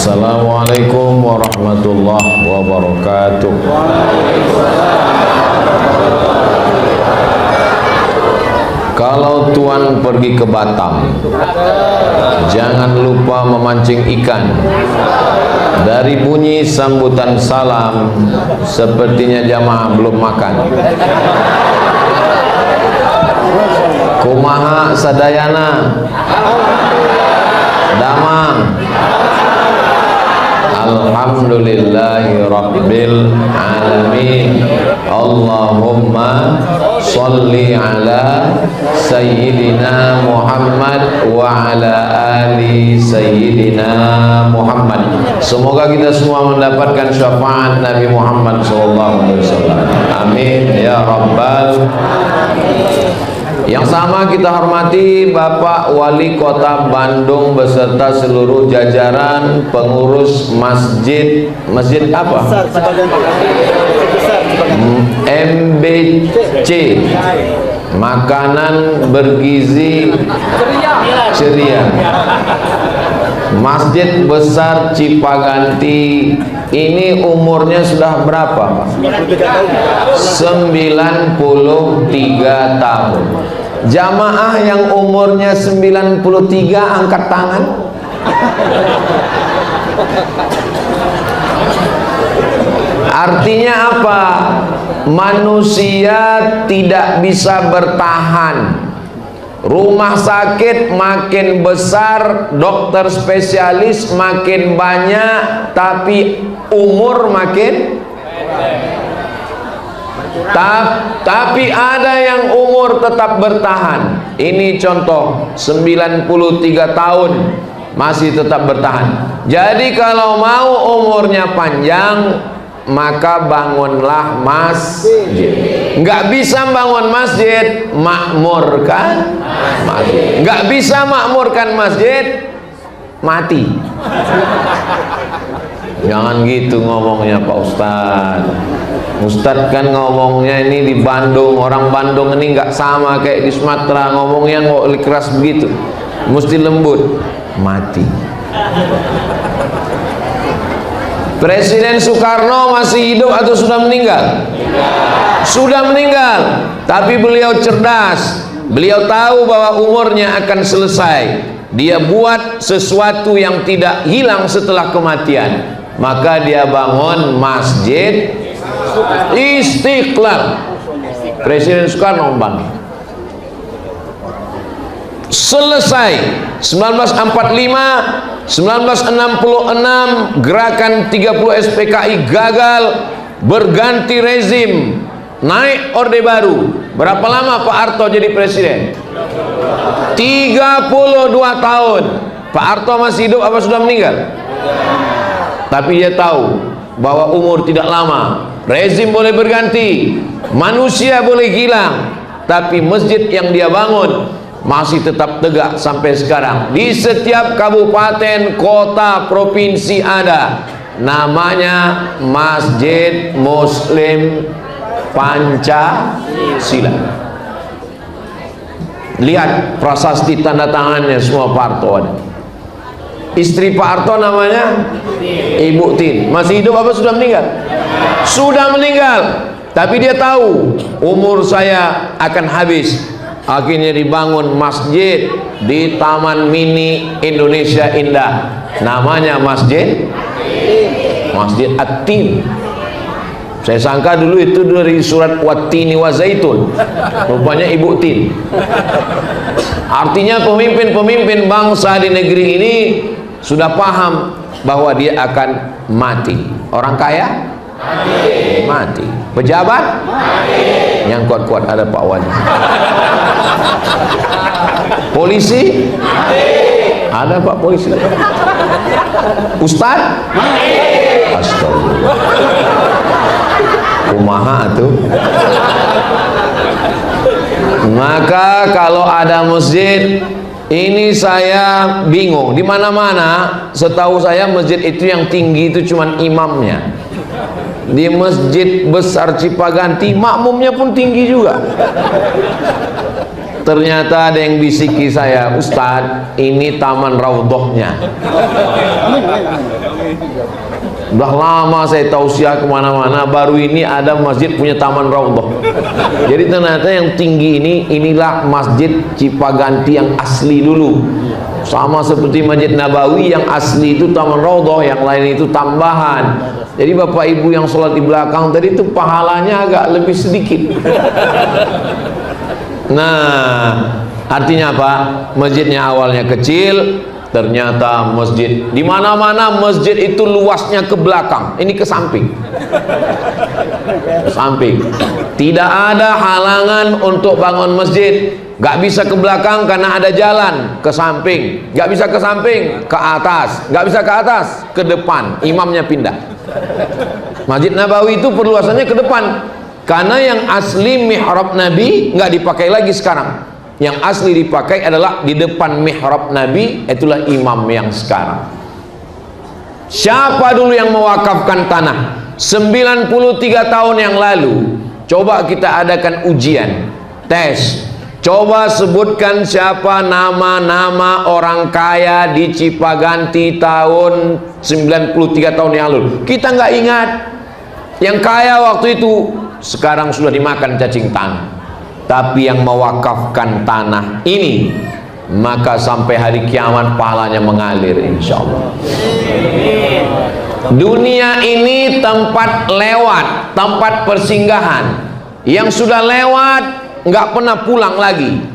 Assalamualaikum warahmatullahi wabarakatuh. Kalau tuan pergi ke Batam, jangan lupa memancing ikan. Dari bunyi sambutan salam, sepertinya jamaah belum makan. Kumaha sadayana, damang. Alhamdulillahi rabbil alamin. Allahumma sholli ala sayyidina Muhammad wa ala ali sayyidina Muhammad. Semoga kita semua mendapatkan syafaat Nabi Muhammad SAW. Amin ya rabbal. Yang sama kita hormati Bapak Wali Kota Bandung beserta seluruh jajaran pengurus masjid. Masjid apa? MBC, makanan bergizi ceria. Masjid Besar Cipaganti ini umurnya sudah berapa, Pak? 93 tahun. Jamaah yang umurnya 93 angkat tangan. Artinya apa? Manusia tidak bisa bertahan. Rumah sakit makin besar, dokter spesialis makin banyak, tapi umur makin tapi ada yang umur tetap bertahan. Ini contoh 93 tahun masih tetap bertahan. Jadi kalau mau umurnya panjang, maka bangunlah masjid. Nggak bisa bangun masjid, makmurkan masjid. Nggak bisa makmurkan masjid, mati. Jangan gitu ngomongnya Pak Ustadz. Ustadz kan ngomongnya ini di Bandung. Orang Bandung ini nggak sama kayak di Sumatera. Ngomongnya nggak keras begitu, mesti lembut. Mati. Presiden Soekarno masih hidup atau sudah meninggal? Sudah meninggal. Tapi beliau cerdas. Beliau tahu bahwa umurnya akan selesai. Dia buat sesuatu yang tidak hilang setelah kematian. Maka dia bangun Masjid Istiqlal. Presiden Soekarno bangun. Selesai 1945, 1966 gerakan 30 SPKI gagal, berganti rezim, naik Orde Baru. Berapa lama Pak Harto jadi presiden? 32 tahun. Pak Harto masih hidup apa sudah meninggal? Tapi dia tahu bahwa umur tidak lama, rezim boleh berganti, manusia boleh hilang, tapi masjid yang dia bangun masih tetap tegak sampai sekarang. Di setiap kabupaten, kota, provinsi ada. Namanya Masjid Muslim Pancasila. Lihat prasasti tanda tangannya semua Pak Harto ada. Istri Pak Harto namanya Ibu Tin. Masih hidup apa sudah meninggal? Sudah meninggal. Tapi dia tahu umur saya akan habis. Akhirnya dibangun masjid di Taman Mini Indonesia Indah. Namanya Masjid At-Tin. Saya sangka dulu itu dari surat Wat-Tini wa Zaitun. Rupanya Ibu Tin. Artinya pemimpin-pemimpin bangsa di negeri ini sudah paham bahwa dia akan mati. Orang kaya mati. Pejabat yang kuat-kuat ada Pak Wali. Polisi ada Pak Polisi. Ustaz astagfirullah. Kumaha tuh. Maka kalau ada masjid ini saya bingung. Di mana-mana setahu saya masjid itu yang tinggi itu cuman imamnya. Di Masjid Besar Cipaganti makmumnya pun tinggi juga. Ternyata ada yang bisiki saya, Ustadz, ini taman raudhohnya. Udah lama saya tausiah kemana-mana, baru ini ada masjid punya taman raudhah. Jadi ternyata yang tinggi ini, inilah masjid Cipaganti yang asli dulu. Sama seperti Masjid Nabawi yang asli itu taman raudhah, yang lain itu tambahan. Jadi bapak ibu yang sholat di belakang tadi itu pahalanya agak lebih sedikit. Nah, artinya apa? Masjidnya awalnya kecil, ternyata masjid di mana-mana masjid itu luasnya ke belakang, ini ke samping. Ke samping. Tidak ada halangan untuk bangun masjid. Gak bisa ke belakang karena ada jalan, ke samping. Gak bisa ke samping, ke atas. Gak bisa ke atas, ke depan. Imamnya pindah. Masjid Nabawi itu perluasannya ke depan. Karena yang asli mihrab Nabi nggak dipakai lagi sekarang. Yang asli dipakai adalah di depan mihrab Nabi, itulah imam yang sekarang. Siapa dulu yang mewakafkan tanah? 93 tahun yang lalu. Coba kita adakan ujian, tes. Coba sebutkan siapa nama-nama orang kaya di Cipaganti tahun 93 tahun yang lalu. Kita nggak ingat. Yang kaya waktu itu sekarang sudah dimakan cacing tanah. Tapi yang mewakafkan tanah ini, maka sampai hari kiamat pahalanya mengalir insya Allah. Dunia ini tempat lewat, tempat persinggahan. Yang sudah lewat nggak pernah pulang lagi.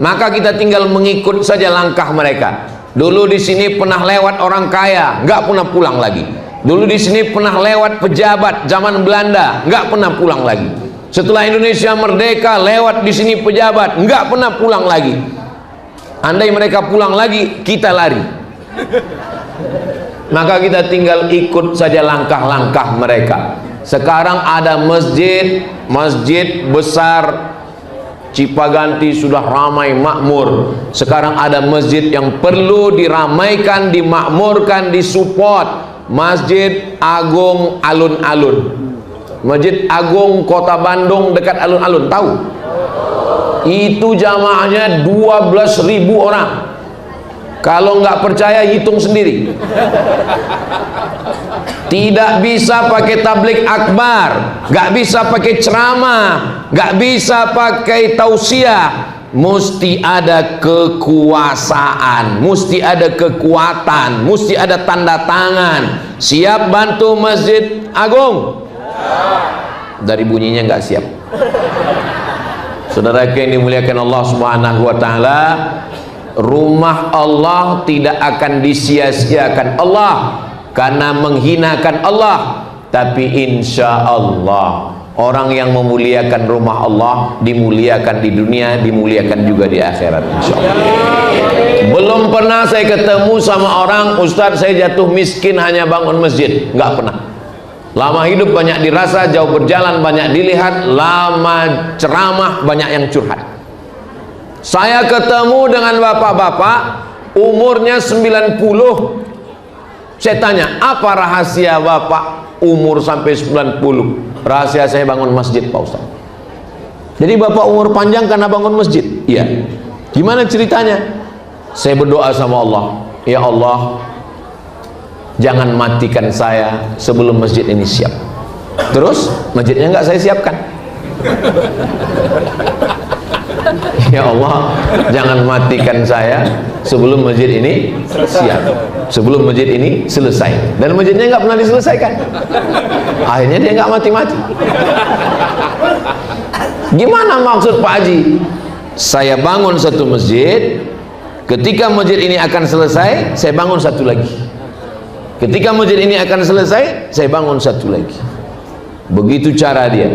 Maka kita tinggal mengikut saja langkah mereka. Dulu di sini pernah lewat orang kaya, nggak pernah pulang lagi. Dulu di sini pernah lewat pejabat zaman Belanda, nggak pernah pulang lagi. Setelah Indonesia merdeka, lewat di sini pejabat, nggak pernah pulang lagi. Andai mereka pulang lagi, kita lari. Maka kita tinggal ikut saja langkah-langkah mereka. Sekarang ada masjid besar Cipaganti sudah ramai makmur. Sekarang ada masjid yang perlu diramaikan, dimakmurkan, disupport. Masjid Agung Alun-Alun, Masjid Agung Kota Bandung dekat alun-alun, tahu? Itu jamaahnya 12.000 orang. Kalau nggak percaya hitung sendiri. Tidak bisa pakai tablik akbar, nggak bisa pakai ceramah, nggak bisa pakai tausiah. Mesti ada kekuasaan, mesti ada kekuatan, mesti ada tanda tangan. Siap bantu Masjid Agung? Dari bunyinya nggak siap. Saudara yang dimuliakan Allah Subhanahu wa taala, rumah Allah tidak akan disia-siakan Allah karena menghinakan Allah, tapi insya Allah orang yang memuliakan rumah Allah dimuliakan di dunia, dimuliakan juga di akhirat insya Allah. Belum pernah saya ketemu sama orang, Ustadz saya jatuh miskin hanya bangun masjid, nggak pernah. Lama hidup banyak dirasa, jauh berjalan banyak dilihat, lama ceramah banyak yang curhat. Saya ketemu dengan bapak-bapak umurnya 90. Saya tanya, apa rahasia bapak umur sampai 90? Rahasia saya bangun masjid, Pak Ustaz. Jadi bapak umur panjang karena bangun masjid? Iya. Gimana ceritanya? Saya berdoa sama Allah, ya Allah, jangan matikan saya sebelum masjid ini siap. Terus masjidnya nggak saya siapkan. Ya Allah, jangan matikan saya sebelum masjid ini siap, sebelum masjid ini selesai. Dan masjidnya nggak pernah diselesaikan. Akhirnya dia nggak mati-mati. Gimana maksud Pak Haji? Saya bangun satu masjid, ketika masjid ini akan selesai, saya bangun satu lagi. Ketika masjid ini akan selesai, saya bangun satu lagi. Begitu cara dia.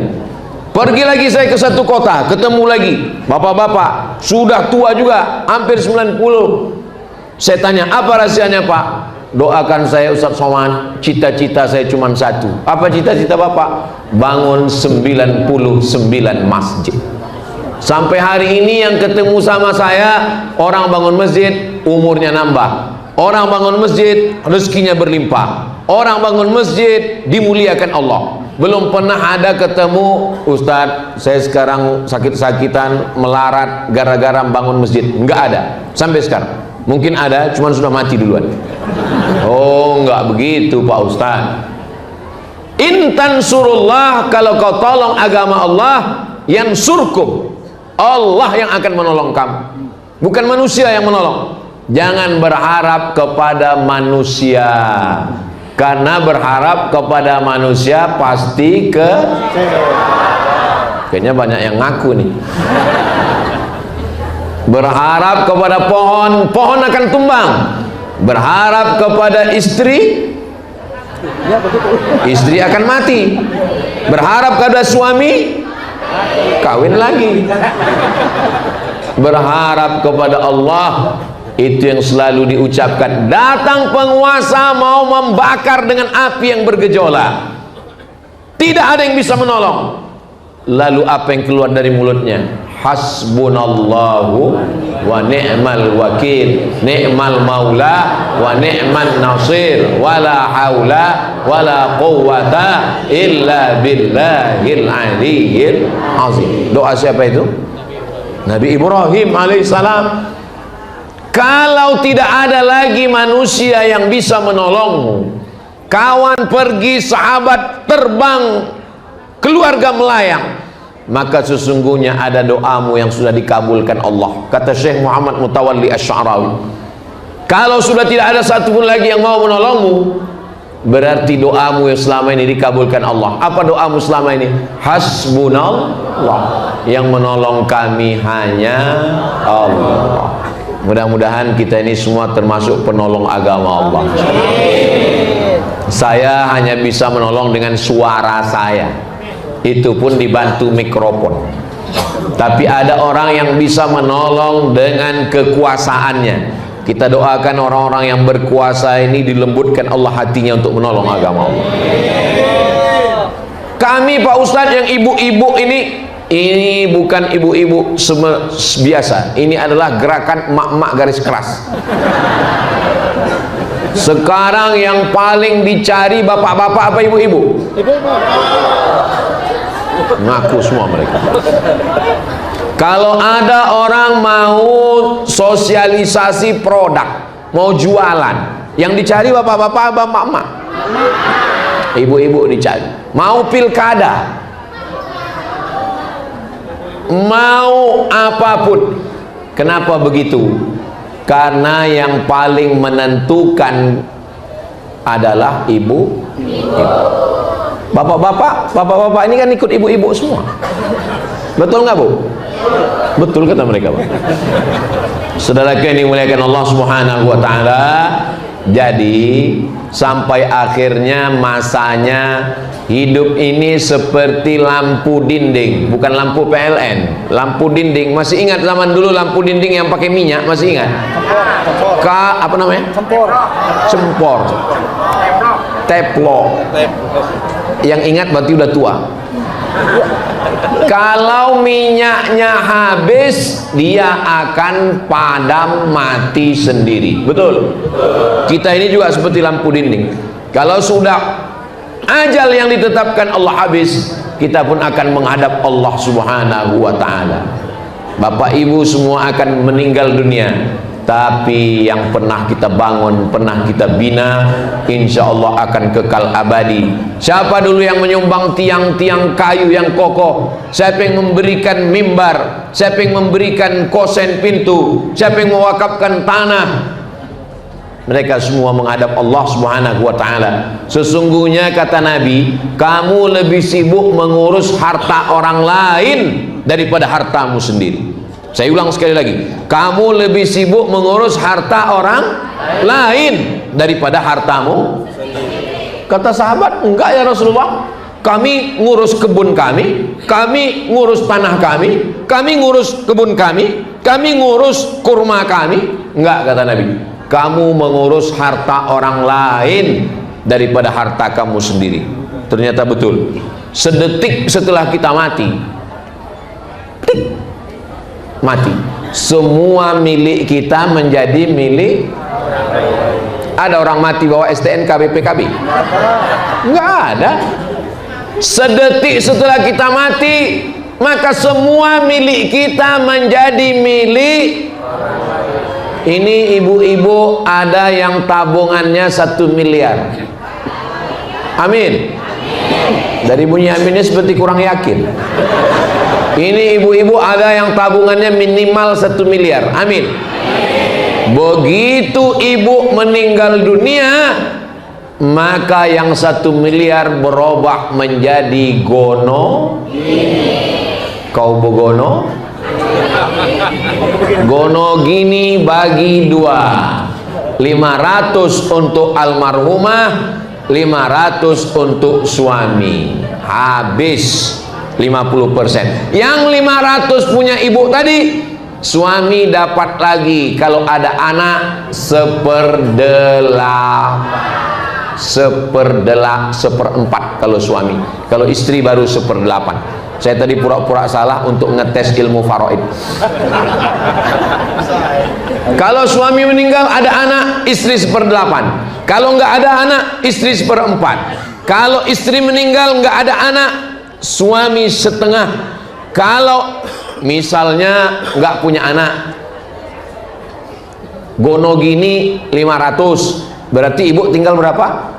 Pergi lagi saya ke satu kota, ketemu lagi bapak-bapak sudah tua juga, hampir 90. Saya tanya, apa rahasianya Pak? Doakan saya Ustaz Somad, cita-cita saya cuma satu. Apa cita-cita Bapak? Bangun 99 masjid. Sampai hari ini yang ketemu sama saya, orang bangun masjid umurnya nambah, orang bangun masjid rezekinya berlimpah, orang bangun masjid dimuliakan Allah. Belum pernah ada ketemu, Ustadz saya sekarang sakit-sakitan melarat gara-gara bangun masjid. Enggak ada sampai sekarang. Mungkin ada, cuman sudah mati duluan. Oh, enggak begitu Pak Ustaz. Intan surullah, kalau kau tolong agama Allah, yansurkum, Allah yang akan menolong kamu, bukan manusia yang menolong. Jangan berharap kepada manusia, karena berharap kepada manusia pasti kayaknya banyak yang ngaku nih. Berharap kepada pohon, pohon akan tumbang. Berharap kepada istri, istri akan mati. Berharap kepada suami, kawin lagi. Berharap kepada Allah, itu yang selalu diucapkan. Datang penguasa mau membakar dengan api yang bergejolak, tidak ada yang bisa menolong. Lalu apa yang keluar dari mulutnya? Hasbunallahu wa ni'mal wakil, ni'mal maula wa ni'man nasir, wala haula wala quwwata illa billahil aliyyil azim. Doa siapa itu? Nabi Ibrahim alaihissalam. Kalau tidak ada lagi manusia yang bisa menolongmu, kawan pergi, sahabat terbang, keluarga melayang, maka sesungguhnya ada doamu yang sudah dikabulkan Allah. Kata Syekh Muhammad Mutawalli Asy-Sya'rawi, kalau sudah tidak ada satupun lagi yang mau menolongmu, berarti doamu yang selama ini dikabulkan Allah. Apa doamu selama ini? Hasbunallah, yang menolong kami hanya Allah. Mudah-mudahan kita ini semua termasuk penolong agama Allah. Saya hanya bisa menolong dengan suara saya, itu pun dibantu mikrofon. Tapi ada orang yang bisa menolong dengan kekuasaannya. Kita doakan orang-orang yang berkuasa ini dilembutkan Allah hatinya untuk menolong agama Allah. Kami Pak Ustadz yang ibu-ibu ini bukan ibu-ibu biasa. Ini adalah gerakan emak-emak garis keras. Sekarang yang paling dicari bapak-bapak apa ibu-ibu? Ngaku semua mereka. Kalau ada orang mau sosialisasi produk, mau jualan, yang dicari bapak-bapak apa emak-emak? Ibu-ibu dicari. Mau pilkada, mau apapun. Kenapa begitu? Karena yang paling menentukan adalah ibu. Bapak-bapak ini kan ikut ibu-ibu semua. Betul nggak Bu? Betul kata mereka, Pak. Saudaraku yang dimuliakan Allah Subhanahu wa taala, jadi sampai akhirnya masanya hidup ini seperti lampu dinding, bukan lampu PLN, lampu dinding. Masih ingat zaman dulu lampu dinding yang pakai minyak? Masih ingat? Apa namanya? Cempor. Teplo. Yang ingat berarti udah tua. Kalau minyaknya habis, dia akan padam mati sendiri. Betul? Kita ini juga seperti lampu dinding. Kalau sudah ajal yang ditetapkan Allah habis, kita pun akan menghadap Allah Subhanahu wa taala. Bapak Ibu semua akan meninggal dunia, tapi yang pernah kita bangun, pernah kita bina, insya Allah akan kekal abadi. Siapa dulu yang menyumbang tiang-tiang kayu yang kokoh? Siapa yang memberikan mimbar? Siapa yang memberikan kosen pintu? Siapa yang mewakafkan tanah? Mereka semua menghadap Allah Subhanahu wa taala. Sesungguhnya kata Nabi, kamu lebih sibuk mengurus harta orang lain daripada hartamu sendiri. Saya ulang sekali lagi, kamu lebih sibuk mengurus harta orang lain daripada hartamu. Kata sahabat, enggak ya Rasulullah, kami ngurus kebun kami ngurus tanah kami ngurus kebun kami ngurus kurma kami. Enggak, kata Nabi, kamu mengurus harta orang lain daripada harta kamu sendiri. Ternyata betul. Sedetik setelah kita mati, semua milik kita menjadi milik. Ada orang mati bawa STNK BPKB? Enggak ada. Sedetik setelah kita mati, maka semua milik kita menjadi milik Ini ibu-ibu ada yang tabungannya 1 miliar. Amin. Dari bunyi aminnya seperti kurang yakin. Ini ibu-ibu ada yang tabungannya minimal 1 miliar. Amin. Begitu ibu meninggal dunia, maka yang 1 miliar berubah menjadi gono. Kau begono? Gono gini bagi 2. 500 untuk almarhumah, 500 untuk suami. Habis 50%. Yang 500 punya ibu tadi, suami dapat lagi kalau ada anak 1/8 kalau suami. Kalau istri baru 1/8. Saya tadi pura-pura salah untuk ngetes ilmu faraid. Kalau suami meninggal ada anak, istri 1/8. Kalau nggak ada anak, istri 1/4. Kalau istri meninggal nggak ada anak, suami 1/2. Kalau misalnya nggak punya anak, gono gini 500, berarti ibu tinggal berapa?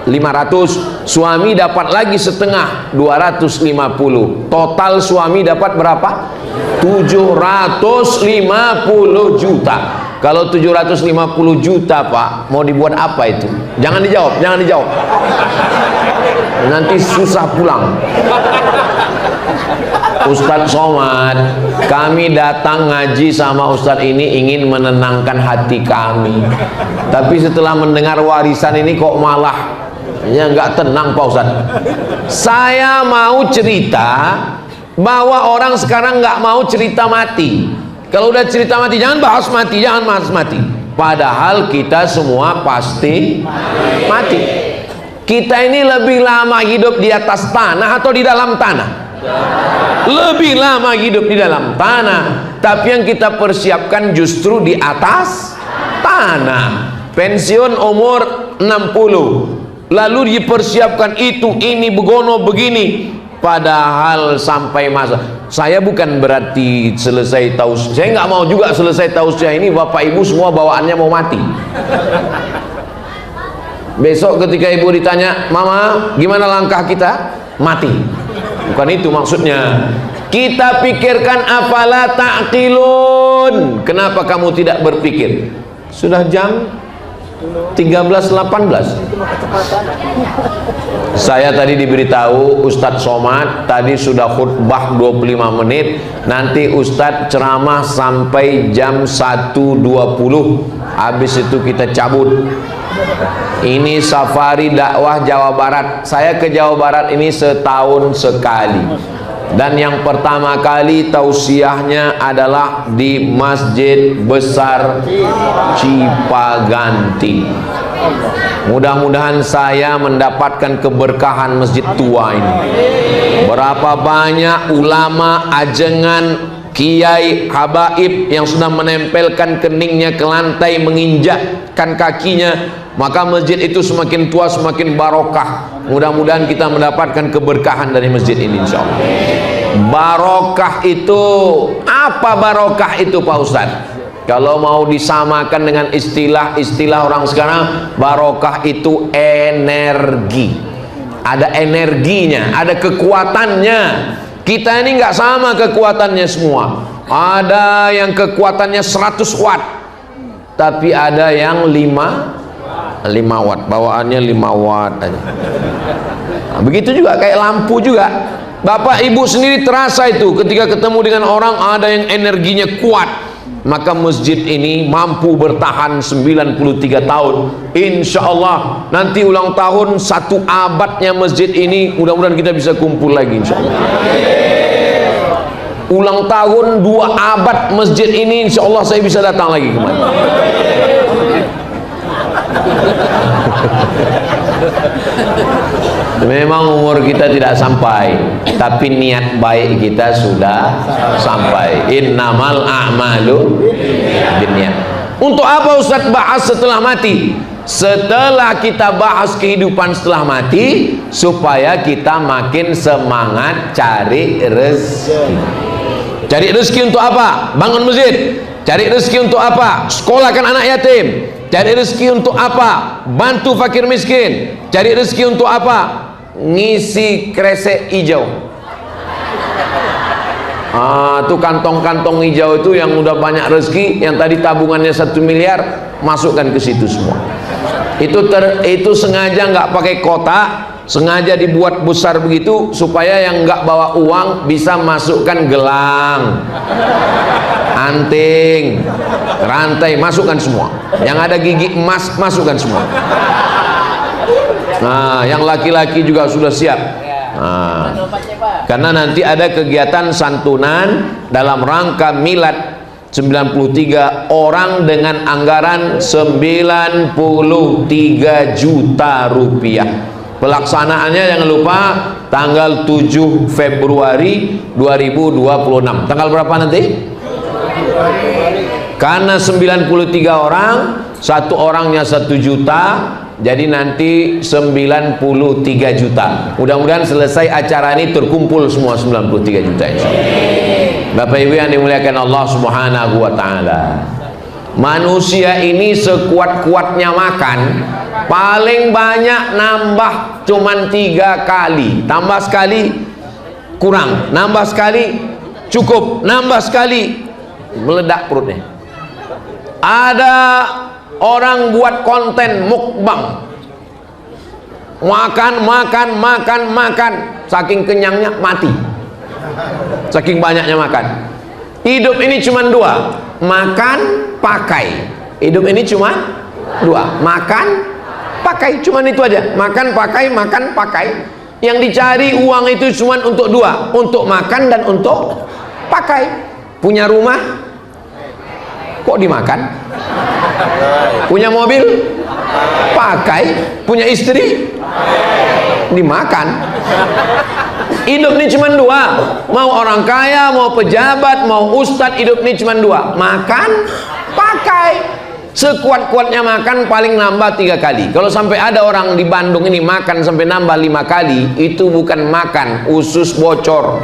500. Suami dapat lagi 1/2, 250. Total suami dapat berapa? 750 juta. Kalau 750 juta Pak, mau dibuat apa itu? Jangan dijawab, jangan dijawab. Nanti susah pulang. Ustadz Somad, kami datang ngaji sama Ustadz ini ingin menenangkan hati kami. Tapi setelah mendengar warisan ini kok malah ya nggak tenang Pak Ustadz. Saya mau cerita bahwa orang sekarang nggak mau cerita mati. Kalau udah cerita mati, jangan bahas mati, jangan bahas mati. Padahal kita semua pasti mati. Kita ini lebih lama hidup di atas tanah atau di dalam tanah? Lebih lama hidup di dalam tanah. Tapi yang kita persiapkan justru di atas tanah. Pensiun umur 60, lalu dipersiapkan itu, ini, begono, begini. Padahal sampai masa, saya bukan berarti selesai tausiah, saya nggak mau juga selesai tausiah ini bapak ibu semua bawaannya mau mati. Besok ketika ibu ditanya, mama gimana langkah kita? Mati. Bukan itu maksudnya. Kita pikirkan, afala ta'qilun. Kenapa kamu tidak berpikir? Sudah jam 13.18. Saya tadi diberitahu Ustadz Somad tadi sudah khutbah 25 menit. Nanti Ustadz ceramah sampai jam 1.20. Habis itu kita cabut. Ini safari dakwah Jawa Barat. Saya ke Jawa Barat ini setahun sekali. Dan yang pertama kali tausiahnya adalah di Masjid Besar Cipaganti. Mudah-mudahan saya mendapatkan keberkahan masjid tua ini. Berapa banyak ulama, ajengan, kiai, habaib yang sudah menempelkan keningnya ke lantai, menginjakkan kakinya, maka masjid itu semakin tua semakin barokah. Mudah-mudahan kita mendapatkan keberkahan dari masjid ini insyaallah. Barokah itu apa? Barokah itu Pak Ustadz, kalau mau disamakan dengan istilah orang sekarang, barokah itu energi. Ada energinya, ada kekuatannya. Kita ini nggak sama kekuatannya semua. Ada yang kekuatannya 100 watt, tapi ada yang 5 watt, bawaannya 5 watt aja. Nah, begitu juga kayak lampu juga. Bapak ibu sendiri terasa itu ketika ketemu dengan orang ada yang energinya kuat. Maka masjid ini mampu bertahan 93 tahun. Insya Allah nanti ulang tahun 1 abadnya masjid ini, mudah-mudahan kita bisa kumpul lagi insya Allah. Ulang tahun 2 abad masjid ini, insya Allah saya bisa datang lagi kemari. Memang umur kita tidak sampai, tapi niat baik kita sudah sampai. Innamal a'malu binniyat. Untuk apa Ustaz bahas setelah mati? Setelah kita bahas kehidupan setelah mati, supaya kita makin semangat cari rezeki. Cari rezeki untuk apa? Bangun masjid. Cari rezeki untuk apa? Sekolahkan anak yatim. Cari rezeki untuk apa? Bantu fakir miskin. Cari rezeki untuk apa? Ngisi kresek hijau. Tuh kantong-kantong hijau itu yang udah banyak rezeki, yang tadi tabungannya 1 miliar, masukkan ke situ semua. Itu sengaja nggak pakai kotak, sengaja dibuat besar begitu supaya yang nggak bawa uang bisa masukkan gelang, anting, rantai, masukkan semua. Yang ada gigi emas, masukkan semua. Nah, yang laki-laki juga sudah siap. Nah, karena nanti ada kegiatan santunan dalam rangka milad 93 orang dengan anggaran 93 juta rupiah. Pelaksanaannya jangan lupa tanggal 7 Februari 2026. Tanggal berapa nanti? Karena 93 orang, satu orangnya 1 juta, jadi nanti 93 juta. Mudah-mudahan selesai acara ini terkumpul semua 93 juta, insyaallah. Bapak Ibu yang dimuliakan Allah Subhanahu wa taala. Manusia ini sekuat-kuatnya makan, paling banyak nambah cuman 3 kali. Tambah sekali kurang, nambah sekali cukup, nambah sekali meledak perutnya. Ada orang buat konten mukbang, makan, saking kenyangnya mati, saking banyaknya makan. Hidup ini cuma 2, makan, pakai. Hidup ini cuma 2, makan, pakai, cuma itu aja. Makan, pakai. Yang dicari uang itu cuma untuk 2, untuk makan dan untuk pakai. Punya rumah kok dimakan, punya mobil pakai, punya istri dimakan. Hidup ini cuma 2, mau orang kaya, mau pejabat, mau ustadz, hidup ini cuma 2, makan, pakai. Sekuat-kuatnya makan paling nambah 3 kali. Kalau sampai ada orang di Bandung ini makan sampai nambah 5 kali, itu bukan makan, usus bocor.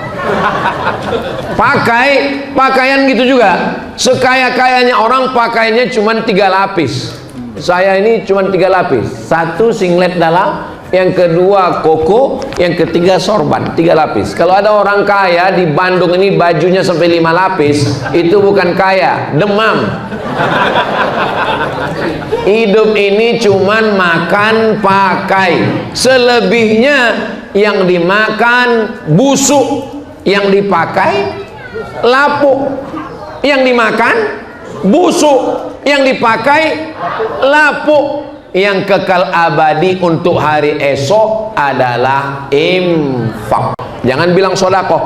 Pakaian gitu juga. Sekaya-kayanya orang pakaiannya cuma 3 lapis. Saya ini cuma 3 lapis. 1 singlet dalam, yang kedua koko, yang ketiga sorban. 3 lapis. Kalau ada orang kaya di Bandung ini bajunya sampai 5 lapis, itu bukan kaya, demam. Hidup ini cuman makan, pakai. Selebihnya yang dimakan busuk, yang dipakai lapuk. Yang dimakan busuk, yang dipakai lapuk. Yang kekal abadi untuk hari esok adalah infak. Jangan bilang sodakoh,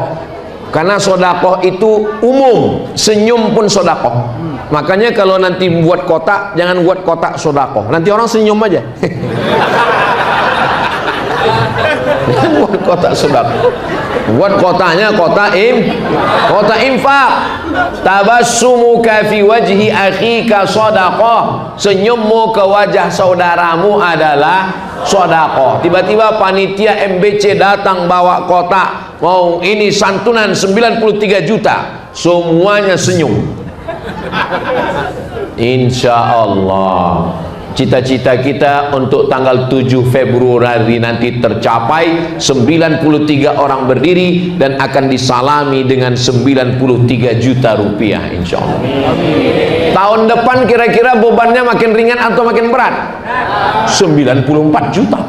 karena sodakoh itu umum. Senyum pun sodakoh. Makanya kalau nanti buat kotak, jangan buat kotak sodakoh, nanti orang senyum aja. Jangan buat kotak sodakoh, buat kotaknya kotak infak. Tabassumuka fi wajhi akhika sodakoh. Senyummu ke wajah saudaramu adalah sodakoh. Tiba-tiba panitia MBC datang bawa kotak, mau ini santunan 93 juta, semuanya senyum. Insya Allah cita-cita kita untuk tanggal 7 Februari nanti tercapai. 93 orang berdiri dan akan disalami dengan 93 juta rupiah, insya Allah. Tahun depan kira-kira bebannya makin ringan atau makin berat? 94 juta.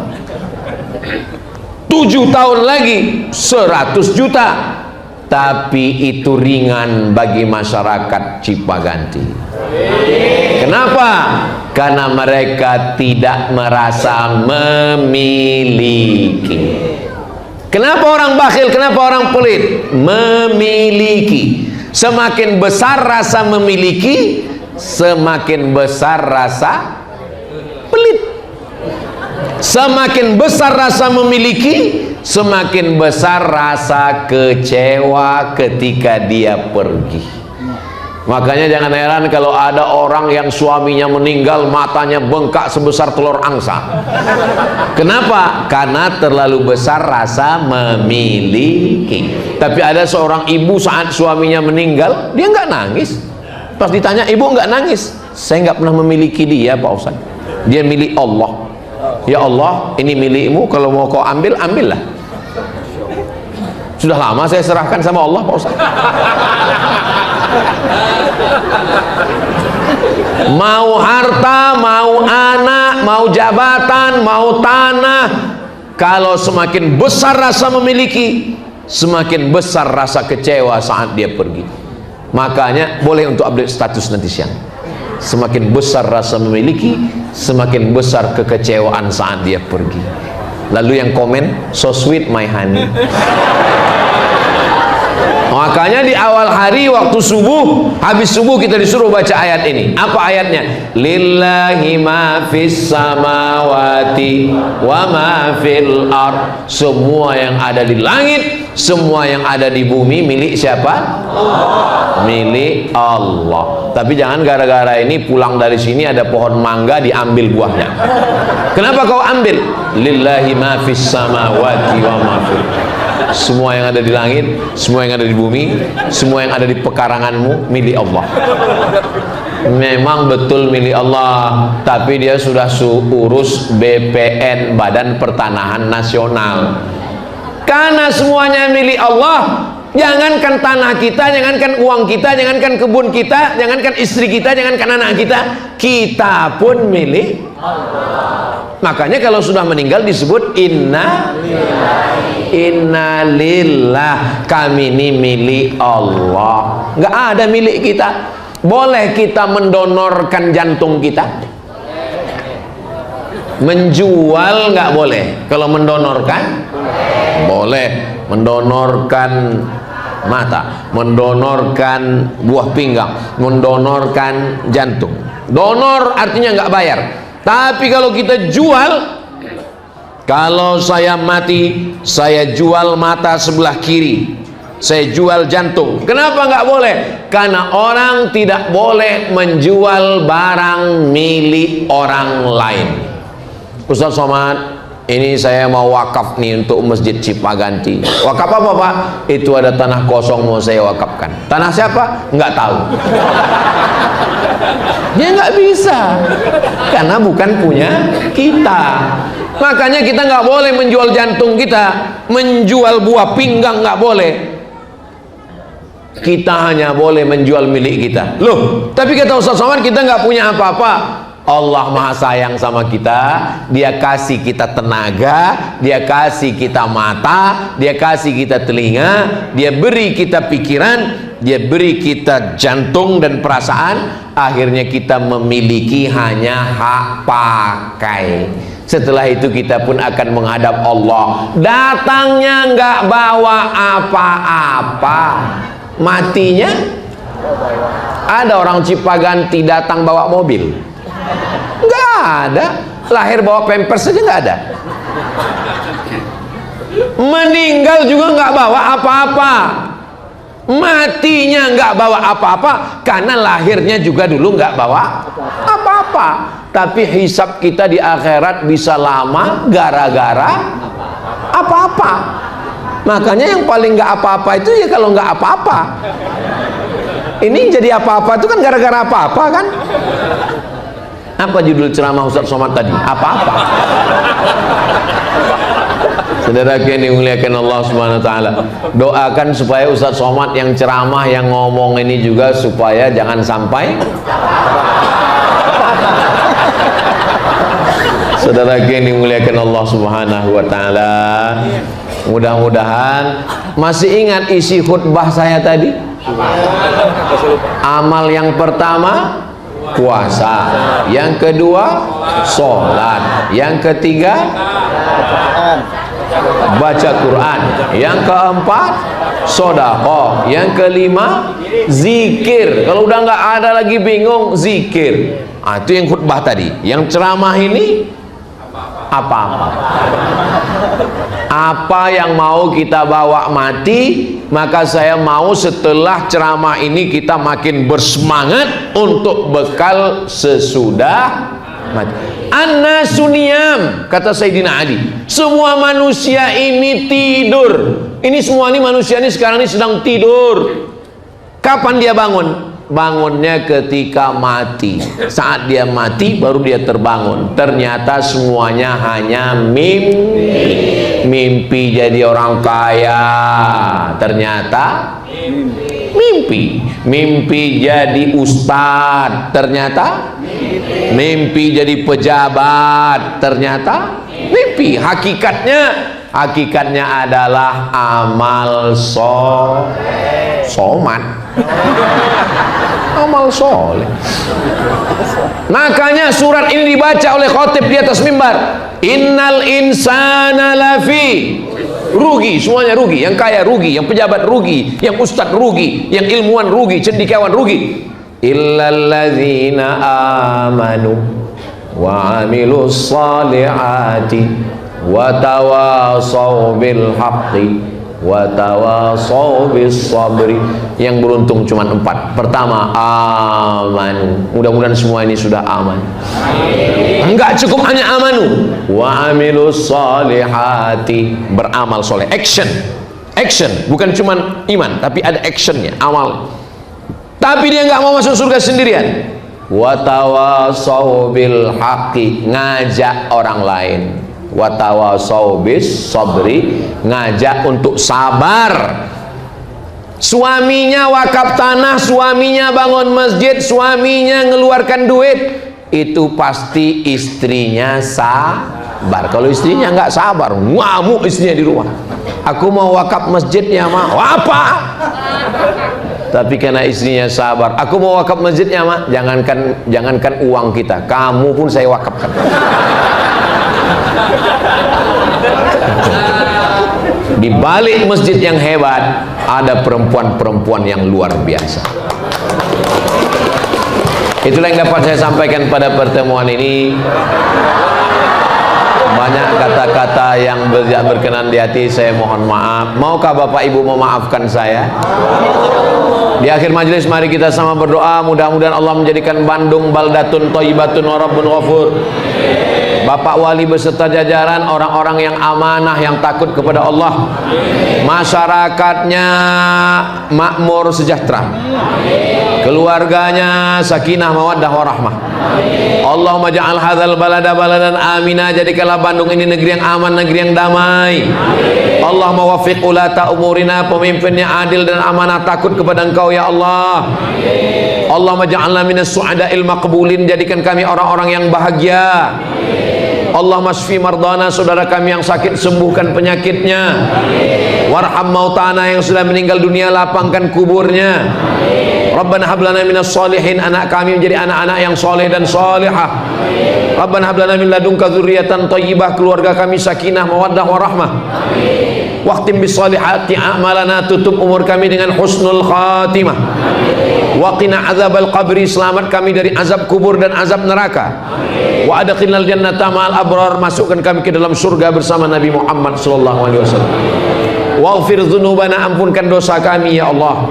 7 tahun lagi 100 juta. Tapi itu ringan bagi masyarakat Cipaganti. Kenapa? Karena mereka tidak merasa memiliki. Kenapa orang bakhil? Kenapa orang pelit? Memiliki. Semakin besar rasa memiliki, semakin besar rasa pelit. Semakin besar rasa memiliki, semakin besar rasa kecewa ketika dia pergi. Makanya jangan heran kalau ada orang yang suaminya meninggal, matanya bengkak sebesar telur angsa. Kenapa? Karena terlalu besar rasa memiliki. Tapi ada seorang ibu saat suaminya meninggal, dia nggak nangis. Pas ditanya, ibu nggak nangis? Saya nggak pernah memiliki dia Pak Ustaz, dia milik Allah. Ya Allah, ini milikmu, kalau mau kau ambil, ambillah. Sudah lama saya serahkan sama Allah Pak Ustaz. Mau harta, mau anak, mau jabatan, mau tanah, kalau semakin besar rasa memiliki, semakin besar rasa kecewa saat dia pergi. Makanya boleh untuk update status nanti siang. Semakin besar rasa memiliki, semakin besar kekecewaan saat dia pergi. Lalu yang komen, so sweet my honey. Makanya di awal hari waktu subuh, habis subuh kita disuruh baca ayat ini. Apa ayatnya? Lillahi ma fis samawati wa ma fil ard. Semua yang ada di langit, semua yang ada di bumi milik siapa? Allah. Milik Allah. Tapi jangan gara-gara ini pulang dari sini ada pohon mangga diambil buahnya. Kenapa kau ambil? Lillahi ma fis samawati wa ma fil ard. Semua yang ada di langit, semua yang ada di bumi, semua yang ada di pekaranganmu milik Allah. Memang betul milik Allah, tapi dia sudah urus BPN, Badan Pertanahan Nasional. Karena semuanya milik Allah, jangankan tanah kita, jangankan uang kita, jangankan kebun kita, jangankan istri kita, jangankan anak kita, kita pun milik Allah. Makanya kalau sudah meninggal disebut inna lillah, kami ini milik Allah. Nggak ada milik kita. Boleh kita mendonorkan jantung kita? Menjual nggak boleh. Kalau mendonorkan boleh. Mendonorkan mata, mendonorkan buah pinggang, mendonorkan jantung. Donor artinya nggak bayar. Tapi kalau kita jual, kalau saya mati, saya jual mata sebelah kiri, saya jual jantung. Kenapa nggak boleh? Karena orang tidak boleh menjual barang milik orang lain. Ustaz Somad, ini saya mau wakaf nih untuk Masjid Cipaganti. Wakaf apa Pak? Itu ada tanah kosong mau saya wakafkan. Tanah siapa? Nggak tahu. Dia nggak bisa, karena bukan punya kita. Makanya kita nggak boleh menjual jantung kita, menjual buah pinggang nggak boleh. Kita hanya boleh menjual milik kita. Loh, tapi kata Ustaz Somad kita nggak punya apa-apa. Allah maha sayang sama kita. Dia kasih kita tenaga, dia kasih kita mata, dia kasih kita telinga, dia beri kita pikiran, dia beri kita jantung dan perasaan. Akhirnya kita memiliki hanya hak pakai. Setelah itu kita pun akan menghadap Allah. Datangnya nggak bawa apa-apa, matinya. Ada orang Cipaganti datang bawa mobil? Nggak ada. Lahir bawa pampers saja nggak ada. Meninggal juga nggak bawa apa-apa, matinya nggak bawa apa-apa, karena lahirnya juga dulu nggak bawa apa-apa. Tapi hisab kita di akhirat bisa lama gara-gara apa-apa. Makanya yang paling nggak apa-apa itu ya kalau nggak apa-apa. Ini jadi apa-apa itu kan gara-gara apa-apa kan? Apa judul ceramah Ustaz Somad tadi? Apa-apa. Saudara yang dimuliakan Allah Subhanahu wa taala, doakan supaya Ustaz Somad yang ceramah, yang ngomong ini juga supaya jangan sampai. Saudara yang dimuliakan Allah Subhanahu wa taala, mudah-mudahan masih ingat isi khutbah saya tadi. Amal yang pertama puasa, yang kedua sholat, yang ketiga baca Quran, yang keempat sedekah, yang kelima zikir. Kalau udah nggak ada lagi bingung, zikir. Itu yang khutbah tadi. Yang ceramah ini apa-apa. Apa yang mau kita bawa mati, maka saya mau setelah ceramah ini kita makin bersemangat untuk bekal sesudah mati. An-nasu niyam, kata Sayyidina Ali. Semua manusia ini tidur. Ini semua ini manusia ini sekarang ini sedang tidur. Kapan dia bangun? bangunnya ketika mati. Saat dia mati baru dia terbangun. Ternyata semuanya hanya mimpi. Mimpi jadi orang kaya, ternyata mimpi. Mimpi jadi ustadz, ternyata mimpi jadi pejabat, ternyata mimpi. Hakikatnya adalah amal somat. Amal soleh. Makanya surat ini dibaca oleh khotib di atas mimbar. Innal insana lafi rugi, semuanya rugi. Yang kaya rugi, yang pejabat rugi, yang ustadz rugi, yang ilmuwan rugi, cendekiawan rugi. Illalladzina amanu wa amilus salihati wa tawasaw bil haqqi wa tawasaw bis sabri. Yang beruntung cuma 4. Pertama, amanu. Mudah-mudahan semua ini sudah aman. Enggak cukup hanya amanu, wa amilus salihati, beramal soleh. Action, bukan cuma iman, tapi ada actionnya, amal. Tapi dia nggak mau masuk surga sendirian. Wa tawasaw bil haqqi, ngajak orang lain. Wa tawasaw bis sabri, ngajak untuk sabar. Suaminya wakaf tanah, suaminya bangun masjid, suaminya ngeluarkan duit, itu pasti istrinya sabar. Kalau istrinya nggak sabar, ngamuk istrinya di rumah. Aku mau wakaf masjidnya, mah apa? Tapi karena istrinya sabar, aku mau wakaf masjidnya, mah jangankan uang kita, kamu pun saya wakafkan. Di balik masjid yang hebat ada perempuan-perempuan yang luar biasa. Itulah yang dapat saya sampaikan pada pertemuan ini. Banyak kata-kata yang tidak berkenan di hati, saya mohon maaf. Maukah Bapak Ibu memaafkan saya? Di akhir majelis mari kita sama berdoa, mudah-mudahan Allah menjadikan Bandung baldatun thayyibatun wa rabbun ghafur. Bapak wali beserta jajaran, orang-orang yang amanah, yang takut kepada Allah. Masyarakatnya makmur sejahtera. Keluarganya sakinah mawaddah warahmah. Allahumma ja'al hadzal balada baladan amina, jadikanlah Bandung ini negeri yang aman, negeri yang damai. Allahumma waffiq ulata umurina, pemimpinnya adil dan amanah, takut kepada Engkau ya Allah. Allahumma ja'alna minas su'ada'il maqbulin, jadikan kami orang-orang yang bahagia. Allahumma shfi mardana, saudara kami yang sakit sembuhkan penyakitnya. Warham mautana, yang sudah meninggal dunia lapangkan kuburnya. Rabbana hablana minas solihin, anak kami menjadi anak-anak yang soleh dan solehah. Rabbana hablana min ladunka dzurriyyatan thayyibah, keluarga kami sakinah mawaddah warahmah. Waqtim bis solihati a'malana, tutup umur kami dengan husnul khatimah. Waqina azabal qabri, selamat kami dari azab kubur dan azab neraka. Wa adkhilnal jannata ma'al abrar, masukkan kami ke dalam surga bersama Nabi Muhammad sallallahu alaihi wasallam. Waghfir dzunubana, ampunkan dosa kami ya Allah.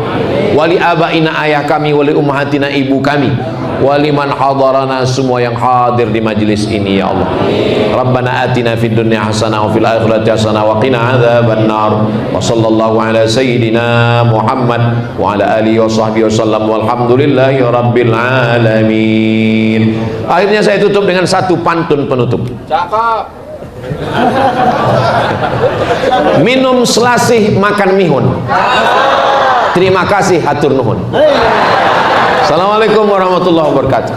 Wali abaina, ayah kami, wali ummahatina, ibu kami, wali man hadarana, semua yang hadir di majlis ini ya Allah. Rabbana atina fid dunya hasanah wa fil akhirati hasanah wa qina adzaban nar. Wa sallallahu ala sayyidina Muhammad wa ala alihi wa sahbihi wasallam, walhamdulillahi rabbil alamin. Akhirnya saya tutup dengan satu pantun penutup. Cakep. Minum selasih, makan mihun. Terima kasih, hatur nuhun. Assalamualaikum warahmatullahi wabarakatuh.